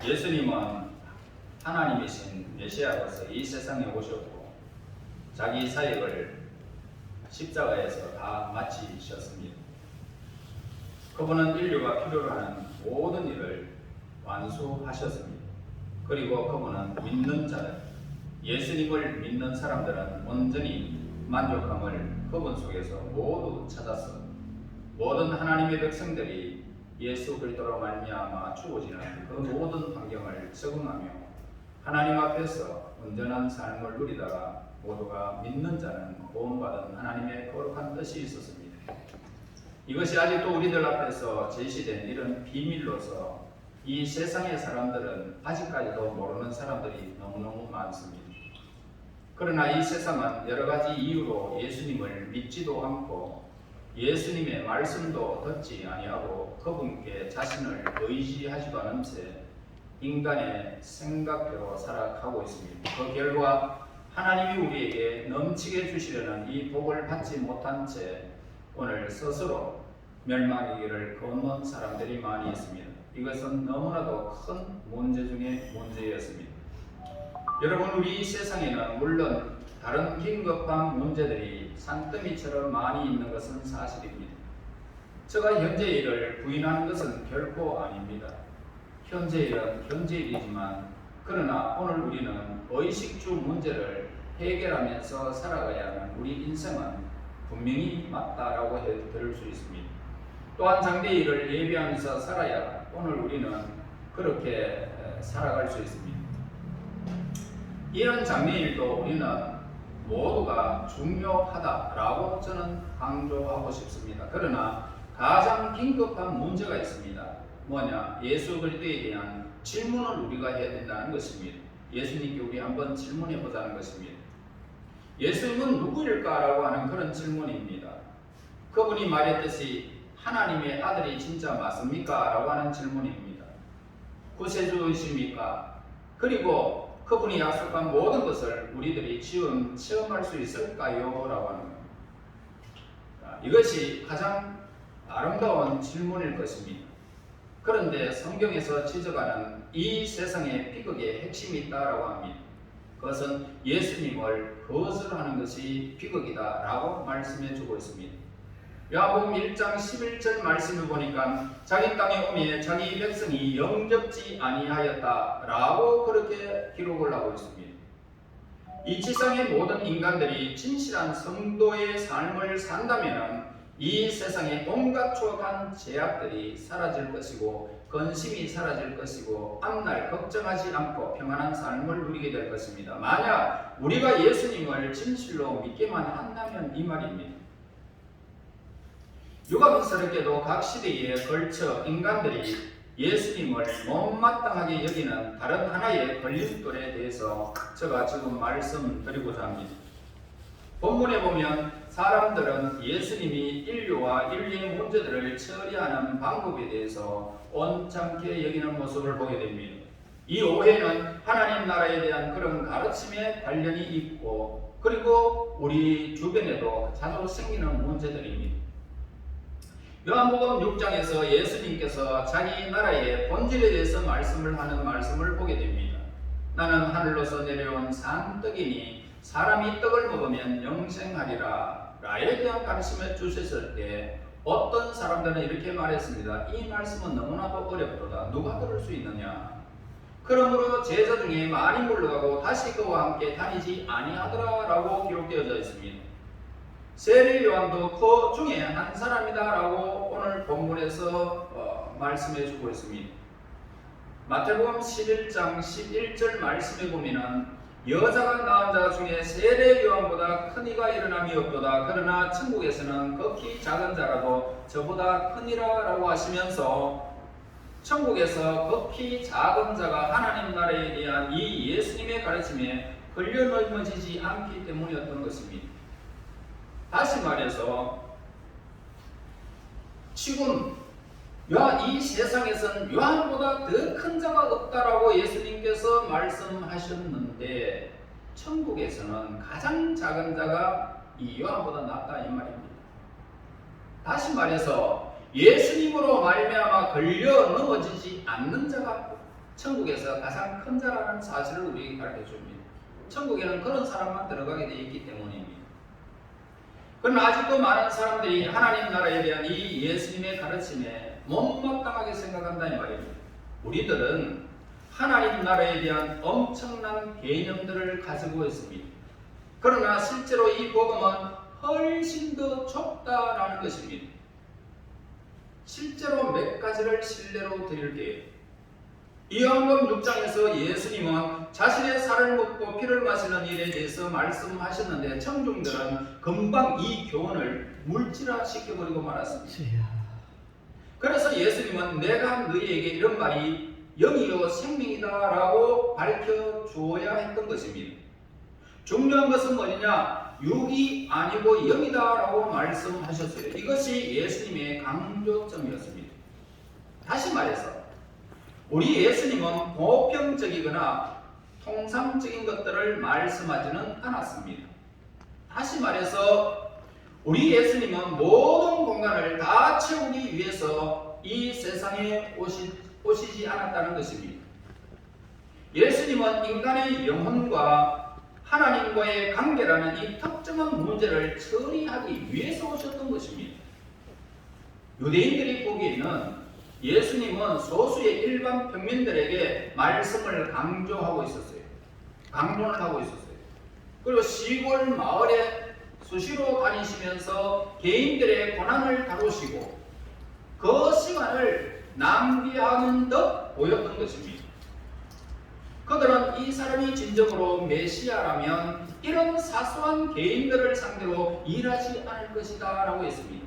예수님은 하나님이신 메시아로서 이 세상에 오셨고 자기 사역을 십자가에서 다 마치셨습니다. 그분은 인류가 필요로 하는 모든 일을 완수하셨습니다. 그리고 그분은 믿는 자들, 예수님을 믿는 사람들은 온전히 만족함을 그분 속에서 모두 찾았어. 모든 하나님의 백성들이 예수 그리스도로 말미암아 주어지는 그 모든 환경을 적응하며 하나님 앞에서 온전한 삶을 누리다가 모두가 믿는 자는 구원받은 하나님의 거룩한 뜻이 있었습니다. 이것이 아직도 우리들 앞에서 제시된 이런 비밀로서 이 세상의 사람들은 아직까지도 모르는 사람들이 너무너무 많습니다. 그러나 이 세상은 여러 가지 이유로 예수님을 믿지도 않고 예수님의 말씀도 듣지 아니하고 그분께 자신을 의지하지도 않은 채 인간의 생각대로 살아가고 있습니다. 그 결과 하나님이 우리에게 넘치게 주시려는 이 복을 받지 못한 채 오늘 스스로 멸망의 길을 걷는 사람들이 많이 있습니다. 이것은 너무나도 큰 문제 중에 문제였습니다. 여러분, 우리 이 세상에는 물론 다른 긴급한 문제들이 산더미처럼 많이 있는 것은 사실입니다. 제가 현재 일을 부인하는 것은 결코 아닙니다. 현재 일은 현재 일이지만 그러나 오늘 우리는 의식주 문제를 해결하면서 살아가야 하는 우리 인생은 분명히 맞다라고 들을 수 있습니다. 또한 장래 일을 예비하면서 살아야 오늘 우리는 그렇게 살아갈 수 있습니다. 이런 장래일도 우리는 모두가 중요하다라고 저는 강조하고 싶습니다. 그러나 가장 긴급한 문제가 있습니다. 뭐냐? 예수 그리스도에 대한 질문을 우리가 해야 된다는 것입니다. 예수님께 우리 한번 질문해 보자는 것입니다. 예수님은 누구일까라고 하는 그런 질문입니다. 그분이 말했듯이 하나님의 아들이 진짜 맞습니까? 라고 하는 질문입니다. 구세주이십니까? 그리고 그분이 약속한 모든 것을 우리들이 체험할 수 있을까요? 라고 하는 겁니다. 이것이 가장 아름다운 질문일 것입니다. 그런데 성경에서 지적하는 이 세상의 비극의 핵심이 있다라고 합니다. 그것은 예수님을 거절하는 것이 비극이다라고 말씀해 주고 있습니다. 요한복음 1장 11절 말씀을 보니까 자기 땅에 오매 자기 백성이 영접지 아니하였다라고 그렇게 기록을 하고 있습니다. 이 지상의 모든 인간들이 진실한 성도의 삶을 산다면 이 세상의 온갖 추악한 제약들이 사라질 것이고 근심이 사라질 것이고 앞날 걱정하지 않고 평안한 삶을 누리게 될 것입니다. 만약 우리가 예수님을 진실로 믿기만 한다면 이 말입니다. 유감스럽게도 각 시대에 걸쳐 인간들이 예수님을 못마땅하게 여기는 다른 하나의 걸림돌에 대해서 제가 지금 말씀드리고자 합니다. 본문에 보면 사람들은 예수님이 인류와 인류의 문제들을 처리하는 방법에 대해서 온참게 여기는 모습을 보게 됩니다. 이 오해는 하나님 나라에 대한 그런 가르침에 관련이 있고 그리고 우리 주변에도 자주 생기는 문제들입니다. 요한복음 6장에서 예수님께서 자기 나라의 본질에 대해서 말씀을 하는 말씀을 보게 됩니다. 나는 하늘로서 내려온 산떡이니 사람이 떡을 먹으면 영생하리라 라에 대한 가르침을 주셨을 때 어떤 사람들은 이렇게 말했습니다. 이 말씀은 너무나도 어렵도다. 누가 들을 수 있느냐? 그러므로 제자 중에 많이 물러가고 다시 그와 함께 다니지 아니하더라 라고 기록되어져 있습니다. 세례 요한도 그 중에 한 사람이다라고 오늘 본문에서 말씀해 주고 있습니다. 마태복음 11장 11절 말씀에 보면은 여자가 낳은 자 중에 세례 요한보다 큰 이가 일어남이 없도다. 그러나 천국에서는 극히 작은 자라도 저보다 크니라라고 하시면서 천국에서 극히 작은 자가 하나님 나라에 대한 이 예수님의 가르침에 걸려 넘어지지 않기 때문이었던 것입니다. 다시 말해서 지금 이 세상에서는 요한보다 더 큰 자가 없다라고 예수님께서 말씀하셨는데 천국에서는 가장 작은 자가 이 요한보다 낫다 이 말입니다. 다시 말해서 예수님으로 말미암아 걸려 넘어지지 않는 자가 천국에서 가장 큰 자라는 사실을 우리에게 가르쳐줍니다. 천국에는 그런 사람만 들어가게 되어 있기 때문입니다. 그러나 아직도 많은 사람들이 하나님 나라에 대한 이 예수님의 가르침에 못마땅하게 생각한다 이 말입니다. 우리들은 하나님 나라에 대한 엄청난 개념들을 가지고 있습니다. 그러나 실제로 이 복음은 훨씬 더 좁다라는 것입니다. 실제로 몇 가지를 신뢰로 드릴게요. 요한복음 6장에서 예수님은 자신의 살을 먹고 피를 마시는 일에 대해서 말씀하셨는데 청중들은 금방 이 교훈을 물질화시켜버리고 말았습니다. 그래서 예수님은 내가 너희에게 이런 말이 영이요 생명이다 라고 밝혀주어야 했던 것입니다. 중요한 것은 뭐냐? 육이 아니고 영이다 라고 말씀하셨어요. 이것이 예수님의 강조점이었습니다. 다시 말해서 우리 예수님은 보편적이거나 통상적인 것들을 말씀하지는 않았습니다. 다시 말해서 우리 예수님은 모든 공간을 다 채우기 위해서 이 세상에 오시지 않았다는 것입니다. 예수님은 인간의 영혼과 하나님과의 관계라는 이 특정한 문제를 처리하기 위해서 오셨던 것입니다. 유대인들이 보기에는 예수님은 소수의 일반 평민들에게 말씀을 강조하고 있었어요. 강론을 하고 있었어요. 그리고 시골 마을에 수시로 다니시면서 개인들의 고난을 다루시고 그 시간을 낭비하는 듯 보였던 것입니다. 그들은 이 사람이 진정으로 메시아라면 이런 사소한 개인들을 상대로 일하지 않을 것이다 라고 했습니다.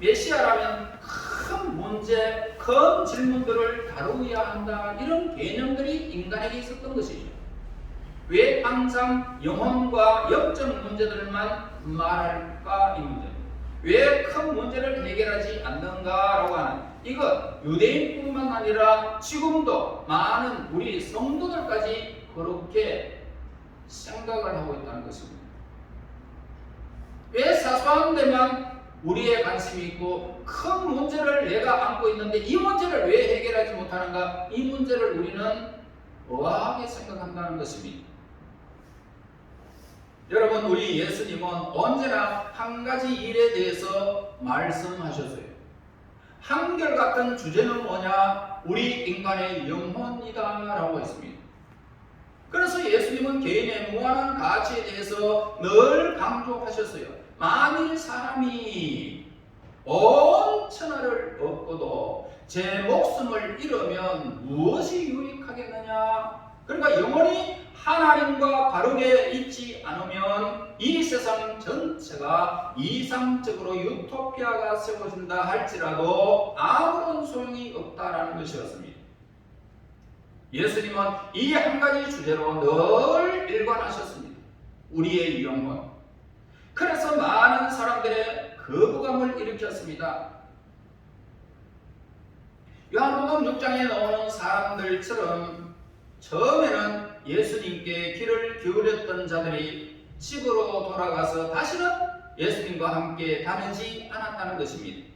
메시아라면 큰 문제, 큰 질문들을 다루어야 한다 이런 개념들이 인간에게 있었던 것이죠. 왜 항상 영혼과 영적 문제들만 말할까 이 문제. 왜 큰 문제를 해결하지 않는가라고 하는 이것 유대인뿐만 아니라 지금도 많은 우리 성도들까지 그렇게 생각을 하고 있다는 것입니다. 왜 사소한 데만 우리의 관심이 있고 큰 문제를 내가 안고 있는데 이 문제를 왜 해결하지 못하는가? 이 문제를 우리는 의아하게 생각한다는 것입니다. 여러분 우리 예수님은 언제나 한 가지 일에 대해서 말씀하셨어요. 한결같은 주제는 뭐냐? 우리 인간의 영혼이다 라고 했습니다. 그래서 예수님은 개인의 무한한 가치에 대해서 늘 강조하셨어요. 만일 사람이 온 천하를 얻고도 제 목숨을 잃으면 무엇이 유익하겠느냐? 그러니까 영원히 하나님과 바르게 있지 않으면 이 세상 전체가 이상적으로 유토피아가 세워진다 할지라도 아무런 소용이 없다라는 것이었습니다. 예수님은 이 한 가지 주제로 늘 일관하셨습니다. 우리의 영혼. 그래서 많은 사람들의 거부감을 일으켰습니다. 요한복음 6장에 나오는 사람들처럼 처음에는 예수님께 귀를 기울였던 자들이 집으로 돌아가서 다시는 예수님과 함께 다니지 않았다는 것입니다.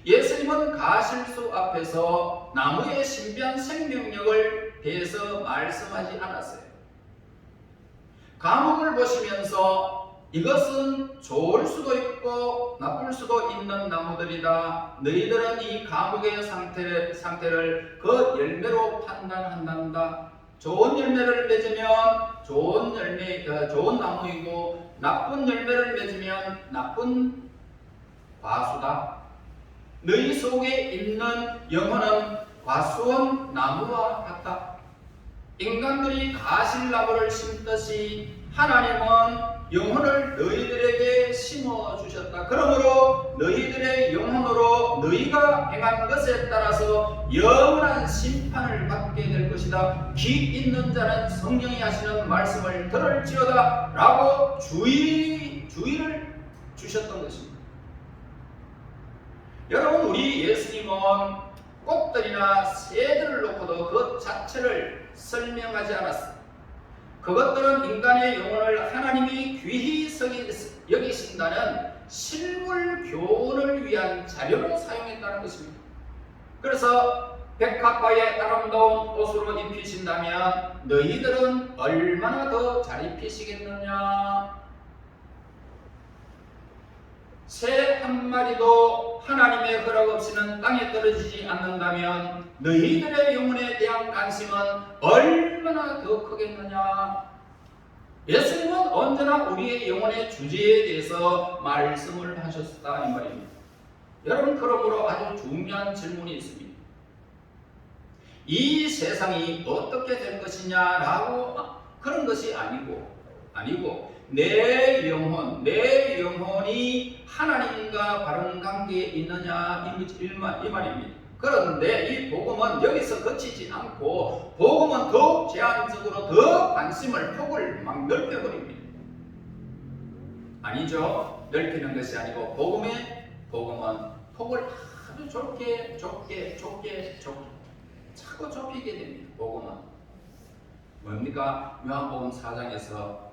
예수님은 가실수 앞에서 나무의 신비한 생명력을 대해서 말씀하지 않았어요. 감옥을 보시면서 이것은 좋을 수도 있고 나쁠 수도 있는 나무들이다. 너희들은 이 감옥의 상태를 그 열매로 판단한단다. 좋은 열매를 맺으면 좋은 나무이고 나쁜 열매를 맺으면 나쁜 과수다. 너희 속에 있는 영혼은 과수원 나무와 같다. 인간들이 가실나무를 심듯이 하나님은 영혼을 너희들에게 심어주셨다. 그러므로 너희들의 영혼으로 너희가 행한 것에 따라서 영원한 심판을 받게 될 것이다. 귀 있는 자는 성령이 하시는 말씀을 들을지어다 라고 주의를 주셨던 것입니다. 여러분 우리 예수님은 꽃들이나 새들을 놓고도 그 자체를 설명하지 않았습니다. 그것들은 인간의 영혼을 하나님이 귀히 여기신다는 실물 교훈을 위한 자료로 사용했다는 것입니다. 그래서 백합화의 아름다운 옷으로 입히신다면 너희들은 얼마나 더 잘 입히시겠느냐? 새 한 마리도 하나님의 허락 없이는 땅에 떨어지지 않는다면 너희들의 영혼에 대한 관심은 얼마나 더 크겠느냐? 예수님은 언제나 우리의 영혼의 주제에 대해서 말씀을 하셨다 이 말입니다. 여러분, 그러므로 아주 중요한 질문이 있습니다. 이 세상이 어떻게 될 것이냐라고 그런 것이 아니고 내 영혼이 하나님과 바른 관계에 있느냐 이 말입니다. 그런데 이 복음은 여기서 그치지 않고 복음은 더욱 제한적으로 더 폭을 막 넓혀버립니다. 아니죠. 넓히는 것이 아니고 복음은 폭을 아주 좁게 자꾸 좁히게 됩니다. 복음은 뭡니까? 요한복음 4장에서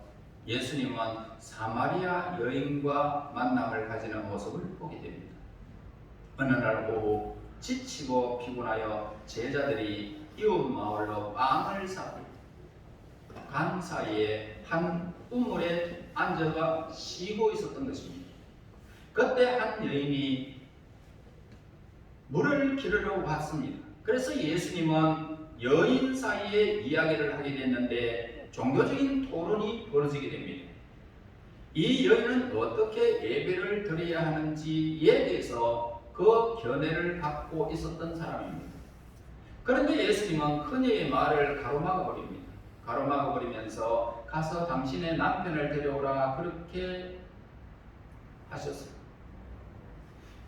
예수님은 사마리아 여인과 만남을 가지는 모습을 보게 됩니다. 어느 날 오후 지치고 피곤하여 제자들이 이웃 마을로 빵을 사고 강 사이에 한 우물에 앉아가 쉬고 있었던 것입니다. 그때 한 여인이 물을 기르러 왔습니다. 그래서 예수님은 여인 사이에 이야기를 하게 됐는데 종교적인 토론이 벌어지게 됩니다. 이 여인은 어떻게 예배를 드려야 하는지에 대해서 그 견해를 갖고 있었던 사람입니다. 그런데 예수님은 그녀의 말을 가로막아버리면서 가서 당신의 남편을 데려오라 그렇게 하셨습니다.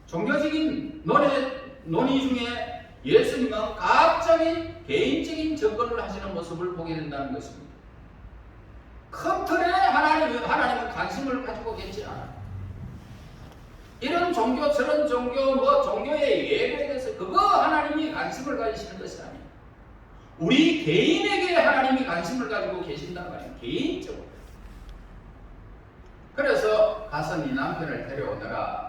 종교적인 논의 중에 예수님은 갑자기 개인적인 접근을 하시는 모습을 보게 된다는 것입니다. 큰 틀에 하나님은 관심을 가지고 계시지 않아요. 이런 종교 저런 종교 종교의 예배에 대해서 그거 하나님이 관심을 가지시는 것이 아니에요. 우리 개인에게 하나님이 관심을 가지고 계신단 말이에요. 개인적으로. 그래서 가서 네 남편을 데려오너라.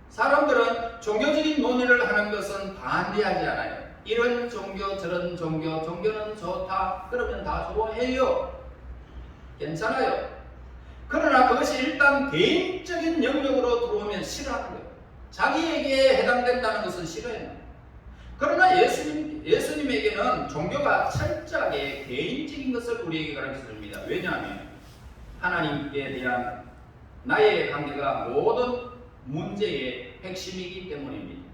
사람들은 종교적인 논의를 하는 것은 반대하지 않아요. 이런 종교 저런 종교는 좋다 그러면 다 좋아해요. 괜찮아요. 그러나 그것이 일단 개인적인 영역으로 들어오면 싫어하는 거예요. 자기에게 해당된다는 것은 싫어해요. 그러나 예수님에게는 종교가 철저하게 개인적인 것을 우리에게 가르쳐 줍니다. 왜냐하면 하나님께 대한 나의 관계가 모든 문제의 핵심이기 때문입니다.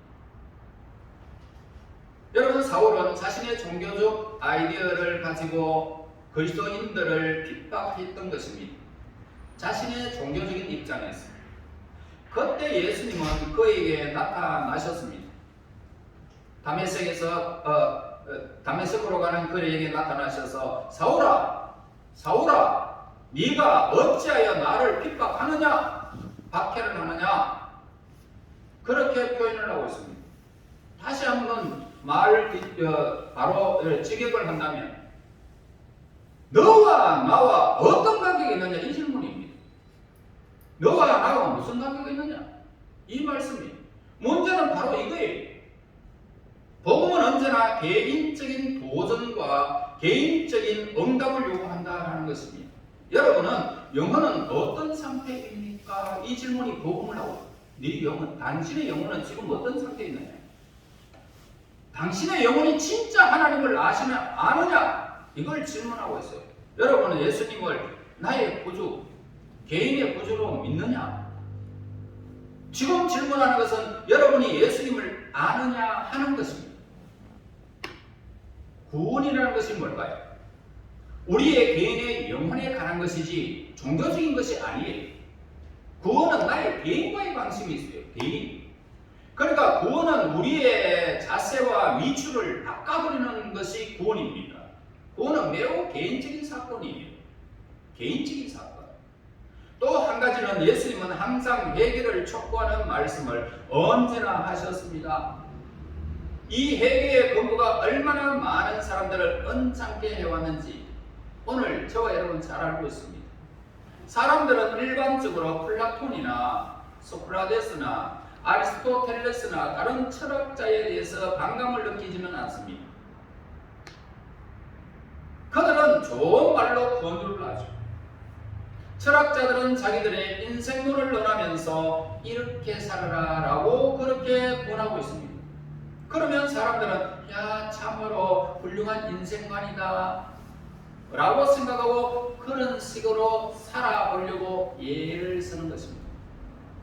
여러분, 사울은 자신의 종교적 아이디어를 가지고 그리스도인들을 핍박했던 것입니다. 자신의 종교적인 입장에서. 그때 예수님은 그에게 나타나셨습니다. 다메섹으로 가는 그에게 나타나셔서 사울아 네가 어찌하여 나를 핍박하느냐 박해를 하느냐 그렇게 표현을 하고 있습니다. 다시 한번 바로 직역을 한다면 너와 나와 어떤 관계가 있느냐 이 질문입니다. 너와 나와 무슨 관계가 있느냐 이 말씀이에요. 문제는 바로 이거예요. 복음은 언제나 개인적인 도전과 개인적인 응답을 요구한다는 것입니다. 여러분은 영혼은 어떤 상태입니까? 이 질문이 복음을 하고 당신의 영혼은 지금 어떤 상태에 있느냐? 당신의 영혼이 진짜 하나님을 아느냐? 이걸 질문하고 있어요. 여러분은 예수님을 나의 구주, 개인의 구주로 믿느냐? 지금 질문하는 것은 여러분이 예수님을 아느냐 하는 것입니다. 구원이라는 것이 뭘까요? 우리의 개인의 영혼에 관한 것이지 종교적인 것이 아니에요. 구원은 나의 개인과의 관심이 있어요. 개인. 그러니까 구원은 우리의 자세와 위치를 바꿔버리는 것이 구원입니다. 구원은 매우 개인적인 사건이에요. 개인적인 사건. 또 한 가지는 예수님은 항상 회개를 촉구하는 말씀을 언제나 하셨습니다. 이 회개의 근거가 얼마나 많은 사람들을 언짢게 해왔는지 오늘 저와 여러분 잘 알고 있습니다. 사람들은 일반적으로 플라톤이나 소크라테스나 아리스토텔레스나 다른 철학자에 대해서 반감을 느끼지는 않습니다. 그들은 좋은 말로 권유를 하죠. 철학자들은 자기들의 인생론을 논하면서 이렇게 살아라 라고 그렇게 권하고 있습니다. 그러면 사람들은 야 참으로 훌륭한 인생관이다 라고 생각하고 그런 식으로 살아보려고 예를 쓰는 것입니다.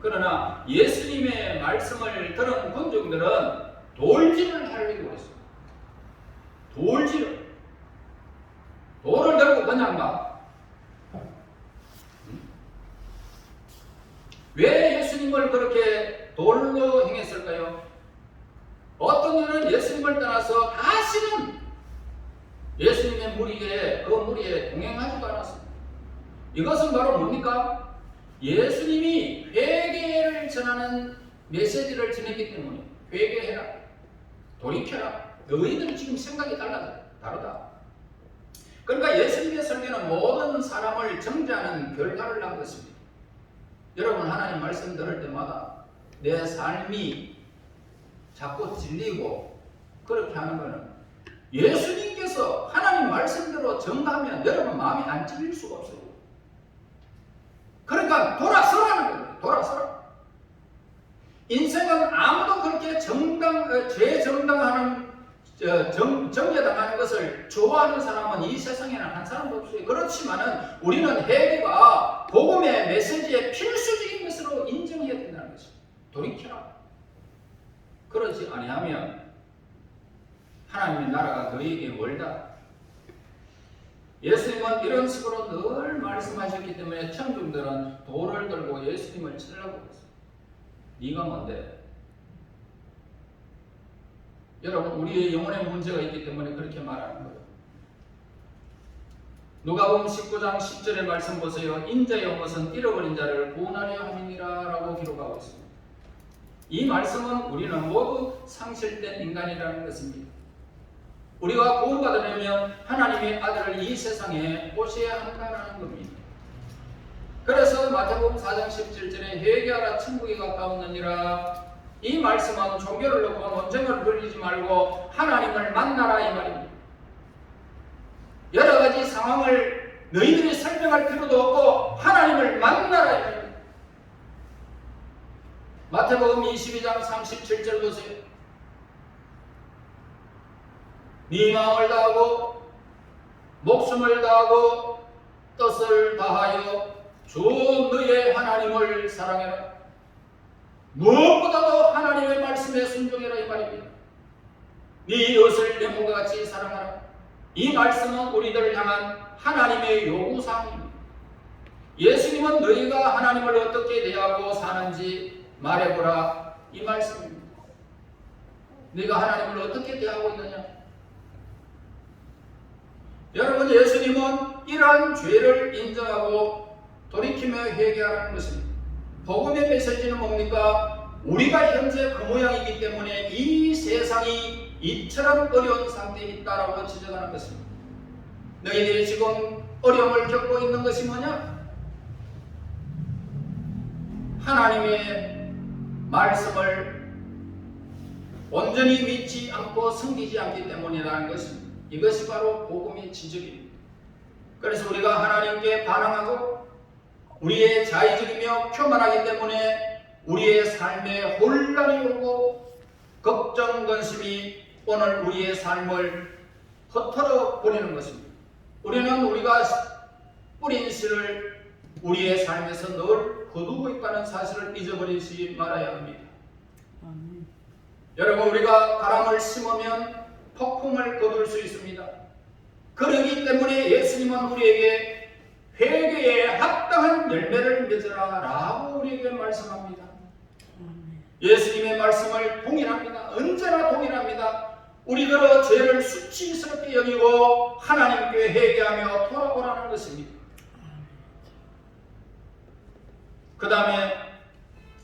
그러나 예수님의 말씀을 들은 군중들은 돌질을 하려고 했어요. 돌을 들고 그냥 막 왜 예수님을 그렇게 돌로 행했을까요? 어떤 이는 예수님을 떠나서 다시는 예수님의 무리에 동행하지도 않았습니다. 이것은 바로 뭡니까? 예수님이 회개를 전하는 메시지를 전했기 때문에 회개해라, 돌이켜라. 너희들 지금 생각이 다르다. 그러니까 예수님의 설교는 모든 사람을 정죄하는 결과를 낳은 것입니다. 여러분 하나님 말씀 들을 때마다 내 삶이 자꾸 질리고 그렇게 하는 것은 예수님께서 하나님 말씀대로 정하면 여러분 마음이 안 찔릴 수가 없어요. 그러니까 돌아서라는 거예요. 돌아서라. 인생은 아무도 그렇게 죄정당하는 정죄당하는 것을 좋아하는 사람은 이 세상에는 한 사람도 없어요. 그렇지만은 우리는 회개가 복음의 메시지의 필수적인 것으로 인정해야 된다는 것입니다. 돌이켜라. 그러지 아니하면 하나님의 나라가 너희에게 멀다. 예수님은 이런 식으로 늘 말씀하셨기 때문에 청중들은 돌을 들고 예수님을 치려고 했어요. 네가 뭔데? 여러분 우리의 영혼에 문제가 있기 때문에 그렇게 말하는 거예요. 누가복음 19장 10절의 말씀 보세요. 인자의 온 것은 잃어버린 자를 구원하려 함이니라 라고 기록하고 있습니다. 이 말씀은 우리는 모두 상실된 인간이라는 것입니다. 우리가 구원받으려면 하나님의 아들을 이 세상에 오셔야 한다는 겁니다. 그래서 마태복음 4장 17절에 회개하라 천국이 가까웠느니라. 이 말씀은 종교를 놓고 논쟁을 벌이지 말고 하나님을 만나라 이 말입니다. 여러 가지 상황을 너희들이 설명할 필요도 없고 하나님을 만나라 이 말입니다. 마태복음 22장 37절 보세요. 네 마음을 다하고 목숨을 다하고 뜻을 다하여 주 너의 하나님을 사랑해라. 무엇보다도 하나님의 말씀에 순종해라 이 말입니다. 네 이웃을 내 몸과 같이 사랑하라. 이 말씀은 우리들을 향한 하나님의 요구사항입니다. 예수님은 너희가 하나님을 어떻게 대하고 사는지 말해보라 이 말씀입니다. 네가 하나님을 어떻게 대하고 있느냐? 여러분 예수님은 이러한 죄를 인정하고 돌이키며 회개하라는 것입니다. 복음의 메시지는 뭡니까? 우리가 현재 그 모양이기 때문에 이 세상이 이처럼 어려운 상태에 있다라고 지적하는 것입니다. 너희들이 지금 어려움을 겪고 있는 것이 뭐냐? 하나님의 말씀을 온전히 믿지 않고 섬기지 않기 때문이라는 것입니다. 이것이 바로 복음의 지적입니다. 그래서 우리가 하나님께 반항하고 우리의 자의적이며 교만하기 때문에 우리의 삶에 혼란이 오고 걱정, 근심이 오늘 우리의 삶을 흩어져 버리는 것입니다. 우리는 우리가 뿌린 씨를 우리의 삶에서 늘 거두고 있다는 사실을 잊어버리지 말아야 합니다. 여러분 우리가 바람을 심으면 폭풍을 거둘 수 있습니다. 그러기 때문에 예수님은 우리에게 회개에 합당한 열매를 맺으라 라고 우리에게 말씀합니다. 예수님의 말씀을 동일합니다. 언제나 동일합니다. 우리들의 죄를 수치스럽게 여기고 하나님께 회개하며 돌아오라는 것입니다. 그 다음에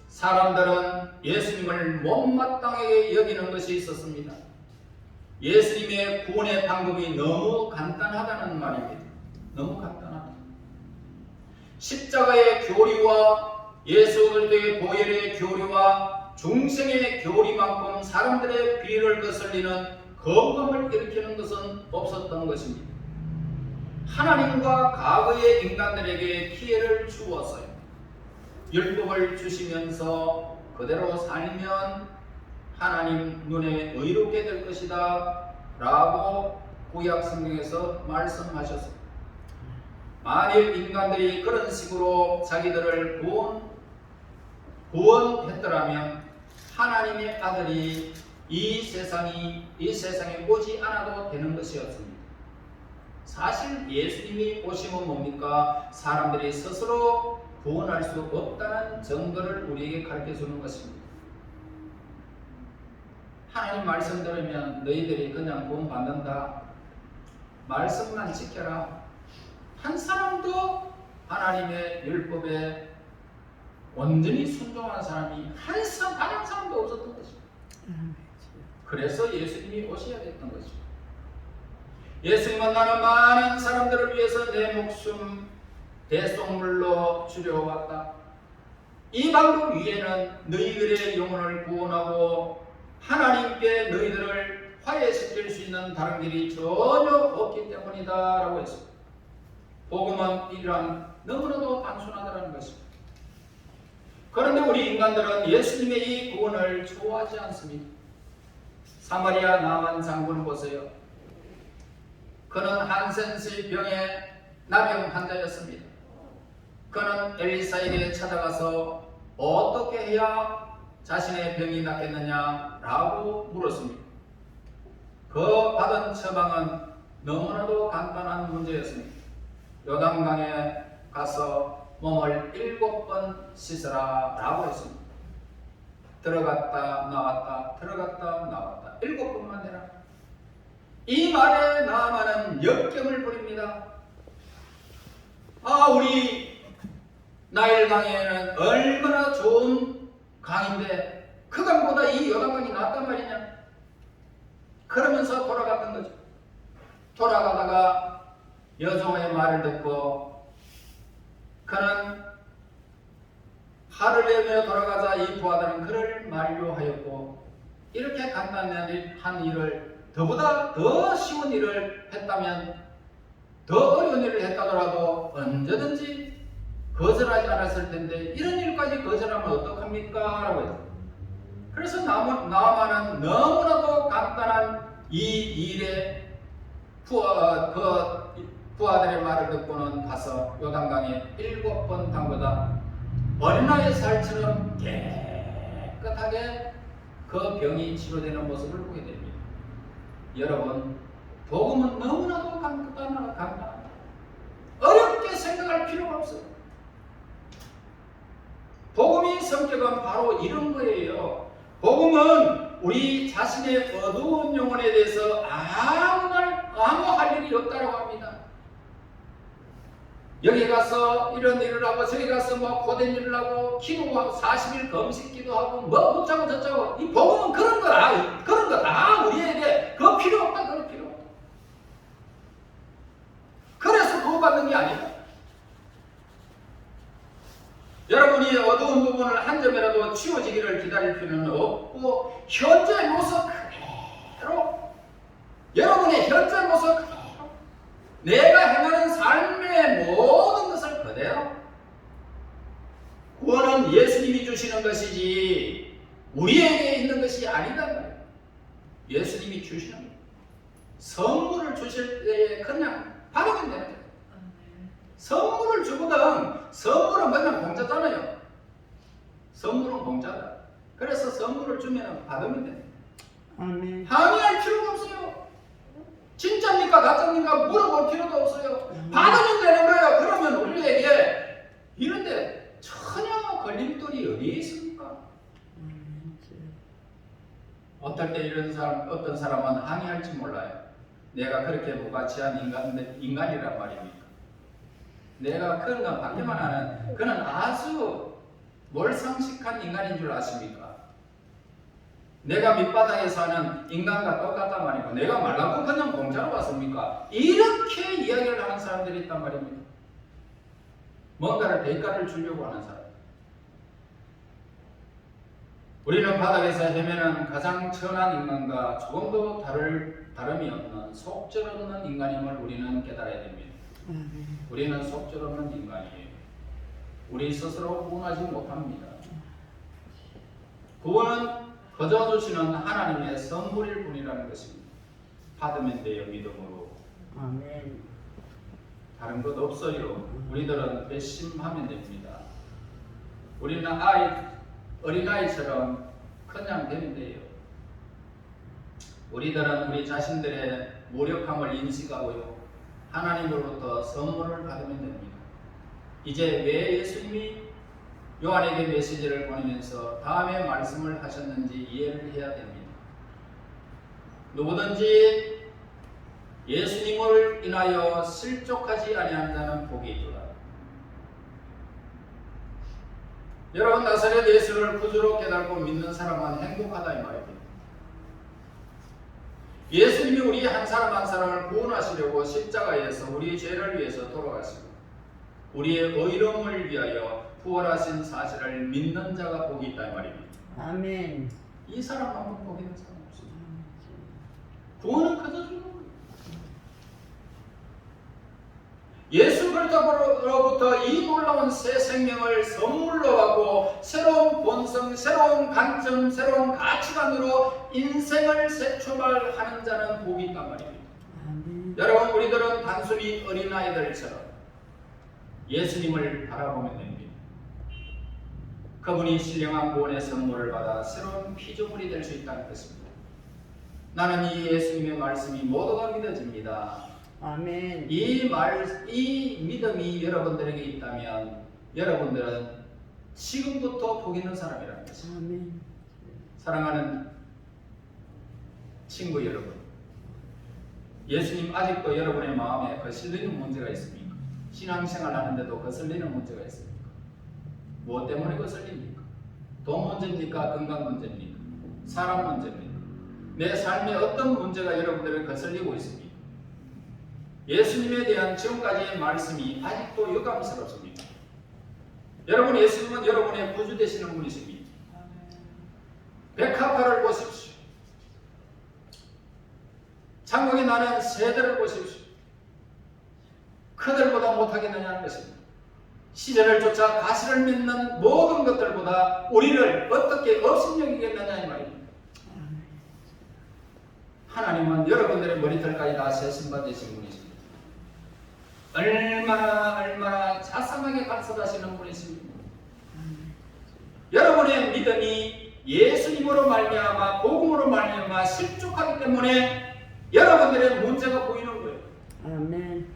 사람들은 예수님을 못마땅하게 여기는 것이 있었습니다. 예수님의 구원의 방법이 너무 간단하다는 말입니다. 너무 간단하다. 십자가의 교리와 예수 그리스도의 보혈의 교리와 중생의 교리만큼 사람들의 비를 거슬리는 거부감을 일으키는 것은 없었던 것입니다. 하나님과 과거의 인간들에게 기회를 주었어요. 율법을 주시면서 그대로 살면 하나님 눈에 의롭게 될 것이다 라고 구약 성경에서 말씀하셨습니다. 만일 인간들이 그런 식으로 자기들을 구원했더라면 하나님의 아들이 이 세상에 오지 않아도 되는 것이었습니다. 사실 예수님이 오시면 뭡니까? 사람들이 스스로 구원할 수 없다는 증거를 우리에게 가르쳐 주는 것입니다. 하나님 말씀 들으면 너희들이 그냥 구원 받는다. 말씀만 지켜라. 한 사람도 하나님의 율법에 온전히 순종한 사람이 단 한 사람도 없었던 것입니다. 그래서 예수님이 오셔야 됐던 것입니다. 예수님 만나는 많은 사람들을 위해서 내 목숨 대속물로 줄여왔다. 이 방법 위에는 너희들의 영혼을 구원하고 하나님께 너희들을 화해시킬 수 있는 다른 길이 전혀 없기 때문이다 라고 했습니다. 복음은 이러한 너무나도 단순하다는 것입니다. 그런데 우리 인간들은 예수님의 이 구원을 좋아하지 않습니다. 사마리아 나만 장군을 보세요. 그는 한센스의 병에 나병 환자였습니다. 그는 엘리사에게 찾아가서 어떻게 해야 자신의 병이 낫겠느냐라고 물었습니다. 그 받은 처방은 너무나도 간단한 문제였습니다. 요단강에 가서 몸을 7번 씻으라 라고 했습니다. 들어갔다 나왔다 들어갔다 나왔다 7번만 해라. 이 말에 나아만은 역경을 부립니다. 우리 나일강에는 얼마나 좋은 강인데 그 강보다 이 요단강이 낫단 말이냐. 그러면서 돌아갔던 거죠. 돌아가다가 여종의 말을 듣고 그는 화를 내며 돌아가자 이 부하들은 그를 만류하였고, 이렇게 간단한 일을 더보다 더 쉬운 일을 했다면, 더 어려운 일을 했다더라도 언제든지 거절하지 않았을 텐데 이런 일까지 거절하면 어떡합니까? 라고 했어요. 그래서 나아만은 너무나도 간단한 이 일에 부하들의 말을 듣고는 가서 요단강에 7번 담그다 어린아이 살처럼 깨끗하게 그 병이 치료되는 모습을 보게 됩니다. 여러분, 복음은 너무나도 간단합니다. 어렵게 생각할 필요가 없어요. 복음의 성격은 바로 이런 거예요. 복음은 우리 자신의 어두운 영혼에 대해서 아무 할 일이 없다고 합니다. 여기 가서 이런 일을 하고 저기 가서 고된 일을 하고 기도하고 40일 검식 기도하고 어쩌고 저쩌고, 이 복음은 그런 거 다 우리에게 그 필요 없다. 그런 필요 없다. 그래서 구원받는 게 아니다. 여러분이 어두운 부분을 한 점이라도 치워지기를 기다릴 필요는 없고, 현재 모습 그대로, 여러분의 현재 모습 그대로, 내가 행하는 삶의 모든 것을 그대로, 구원은 예수님이 주시는 것이지 우리에게 있는 것이 아니다 말이에요. 예수님이 주시는 거예요. 선물을 주실 때에 그냥 받으면 되는 거예요. 선물을 주거든 선물은 그냥 공짜잖아요. 선물은 공짜다. 그래서 선물을 주면 받으면 돼. 아멘. 항의할 필요가 없어요. 진짜입니까 가짜입니까 물어볼 필요도 없어요. 받으면 되는 거예요. 그러면 우리에게 이런데 전혀 걸림돌이 어디에 있습니까? 어떨 때 어떤 사람은 항의할지 몰라요. 내가 그렇게 무가치한 인간이란 말입니까? 내가 그런 건 받기만 하는, 그는 아주 몰상식한 인간인 줄 아십니까? 내가 밑바닥에 사는 인간과 똑같단 말이고, 내가 말라고 그냥 공짜로 왔습니까? 이렇게 이야기를 하는 사람들이 있단 말입니다. 뭔가를 대가를 주려고 하는 사람. 우리는 바닥에서 헤매는 가장 천한 인간과 조금도 다름이 없는 속절없는 인간임을 우리는 깨달아야 됩니다. 우리는 속절없는 인간이에요. 우리 스스로 구원하지 못합니다. 구원은 거저 주시는 하나님의 선물일 뿐이라는 것입니다. 받으면 돼요, 믿음으로. 아멘. 다른 것 없어요. 우리들은 배심하면 됩니다. 우리는 어린아이처럼 그냥 되면 돼요. 우리들은 우리 자신들의 무력함을 인식하고요, 하나님으로부터 선물을 받으면 됩니다. 이제 왜 예수님이 요한에게 메시지를 보내면서 다음에 말씀을 하셨는지 이해를 해야 됩니다. 누구든지 예수님을 인하여 실족하지 아니한 자는 복이 있도다. 여러분, 나사렛 예수를 구주로 깨닫고 믿는 사람은 행복하다 이 말입니다. 예수님이 우리 한 사람 한 사람을 구원하시려고 십자가에서 우리의 죄를 위해서 돌아가시고 우리의 의로움을 위하여 부활하신 사실을 믿는 자가 복이 있다 이 말입니다. 아멘. 이 사람만큼 복이 있는 사람 없습니다. 구원은 그저 주는 거예요. 예수 그리스도로부터 이 놀라운 새 생명을 선물로 받고 새로운 본성, 새로운 관점, 새로운 가치관으로 인생을 새 출발하는 자는 복이 있단 말입니다. 아멘. 여러분, 우리들은 단순히 어린아이들처럼 예수님을 바라보면 됩니다. 그분이 신령한 구원의 선물을 받아 새로운 피조물이 될 수 있다는 것입니다. 나는 이 예수님의 말씀이 모두가 믿어집니다. 아멘. 이 믿음이 여러분들에게 있다면 여러분들은 지금부터 복 있는 사람이라는 것입니다. 아멘. 사랑하는 친구 여러분, 예수님 아직도 여러분의 마음에 거슬리는 문제가 있습니까? 신앙생활 하는데도 거슬리는 문제가 있습니까? 무엇 때문에 거슬립니까? 돈 문제입니까? 건강 문제입니까? 사람 문제입니까? 내 삶에 어떤 문제가 여러분들을 거슬리고 있습니까? 예수님에 대한 지금까지의 말씀이 아직도 유감스럽습니다. 여러분, 예수님은 여러분의 구주 되시는 분이십니다. 백합화를 보십시오. 창공에 나는 새들을 보십시오. 그들보다 못하겠느냐는 것입니다. 시절을 쫓아 가시를 맺는 모든 것들보다 우리를 어떻게 업신여기겠느냐 이 말입니다. 하나님은 여러분들의 머리털까지 다 세심받으신 분이십니다. 얼마나 자상하게 간섭하시는 분이십니다. 여러분의 믿음이 예수님으로 말미암아 복음으로 말미암아 실족하기 때문에 여러분들의 문제가 보이는 거예요. 아멘.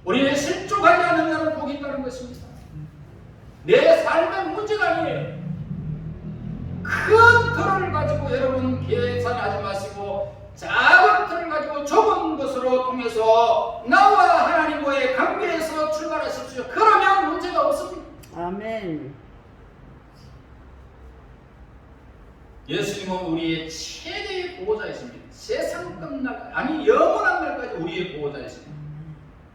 우리는 실족하지 않는 자는 복이 있다는 것입니다. 내 삶의 문제가 아니에요. 큰 틀을 가지고 여러분 계산하지 마시고 작은 틀을 가지고 좁은 것으로 통해서 나와 하나님과의 관계에서 출발하십시오. 그러면 문제가 없습니다. 아멘. 예수님은 우리의 최대의 보호자이십니다. 세상 끝날, 아니 영원한 날까지 우리의 보호자이십니다.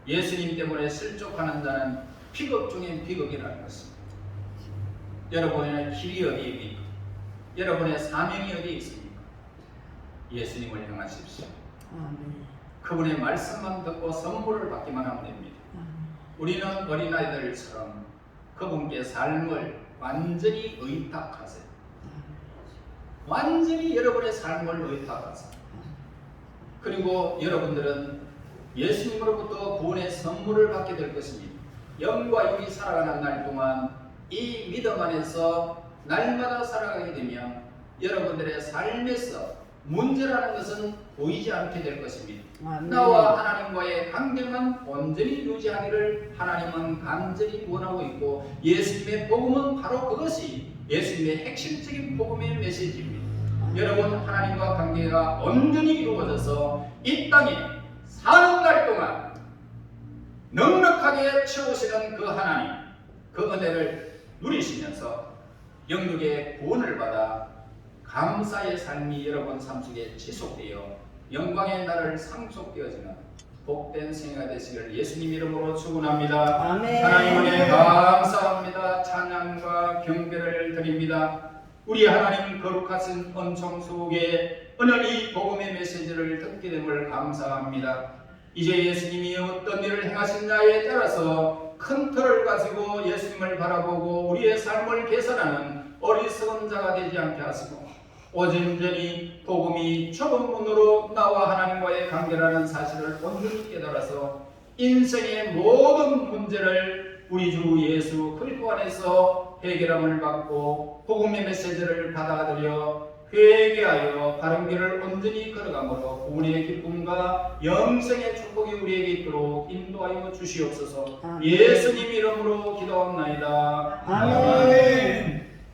예수님 때문에 실족하는 자는 비극 중에 비극이라는 것입니다. 여러분의 길이 어디입니까? 여러분의 사명이 어디에 있습니까? 예수님을 향하십시오. 아멘. 그분의 말씀만 듣고 선물을 받기만 하면 됩니다. 우리는 어린아이들처럼 그분께 삶을 완전히 의탁하세요. 완전히 여러분의 삶을 의탁하세요. 그리고 여러분들은 예수님으로부터 구원의 선물을 받게 될 것입니다. 영과 육이 살아가는 날 동안 이 믿음 안에서 날마다 살아가게 되면 여러분들의 삶에서 문제라는 것은 보이지 않게 될 것입니다. 아멘. 나와 하나님과의 관계만 온전히 유지하기를 하나님은 간절히 원하고 있고 예수님의 복음은 바로 그것이 예수님의 핵심적인 복음의 메시지입니다. 여러분, 하나님과 관계가 온전히 이루어져서 이 땅에 사는 날 동안 넉넉하게 채우시는 그 하나님, 그 은혜를 누리시면서 영육의 구원을 받아 감사의 삶이 여러분 삶 속에 지속되어 영광의 날을 상속되어지는 복된 생애가 되시기를 예수님 이름으로 축원합니다. 아멘. 하나님 은혜 감사합니다. 찬양과 경배를 드립니다. 우리 하나님 거룩하신 은총 속에 은연히 복음의 메시지를 듣게 됨을 감사합니다. 이제 예수님이 어떤 일을 행하셨냐에 따라서 큰 틀을 가지고 예수님을 바라보고 우리의 삶을 개선하는 어리석은 자가 되지 않게 하시고 오직연히 복음이 좁은 문으로 나와 하나님과의 관계라는 사실을 온전히 깨달아서 인생의 모든 문제를 우리 주 예수 그리스도 안에서 해결함을 받고 복음의 메시지를 받아들여 회개하여 바른 길을 온전히 걸어가므로 구원의 기쁨과 영생의 축복이 우리에게 있도록 인도하여 주시옵소서. 아멘. 예수님 이름으로 기도합나이다. 아멘.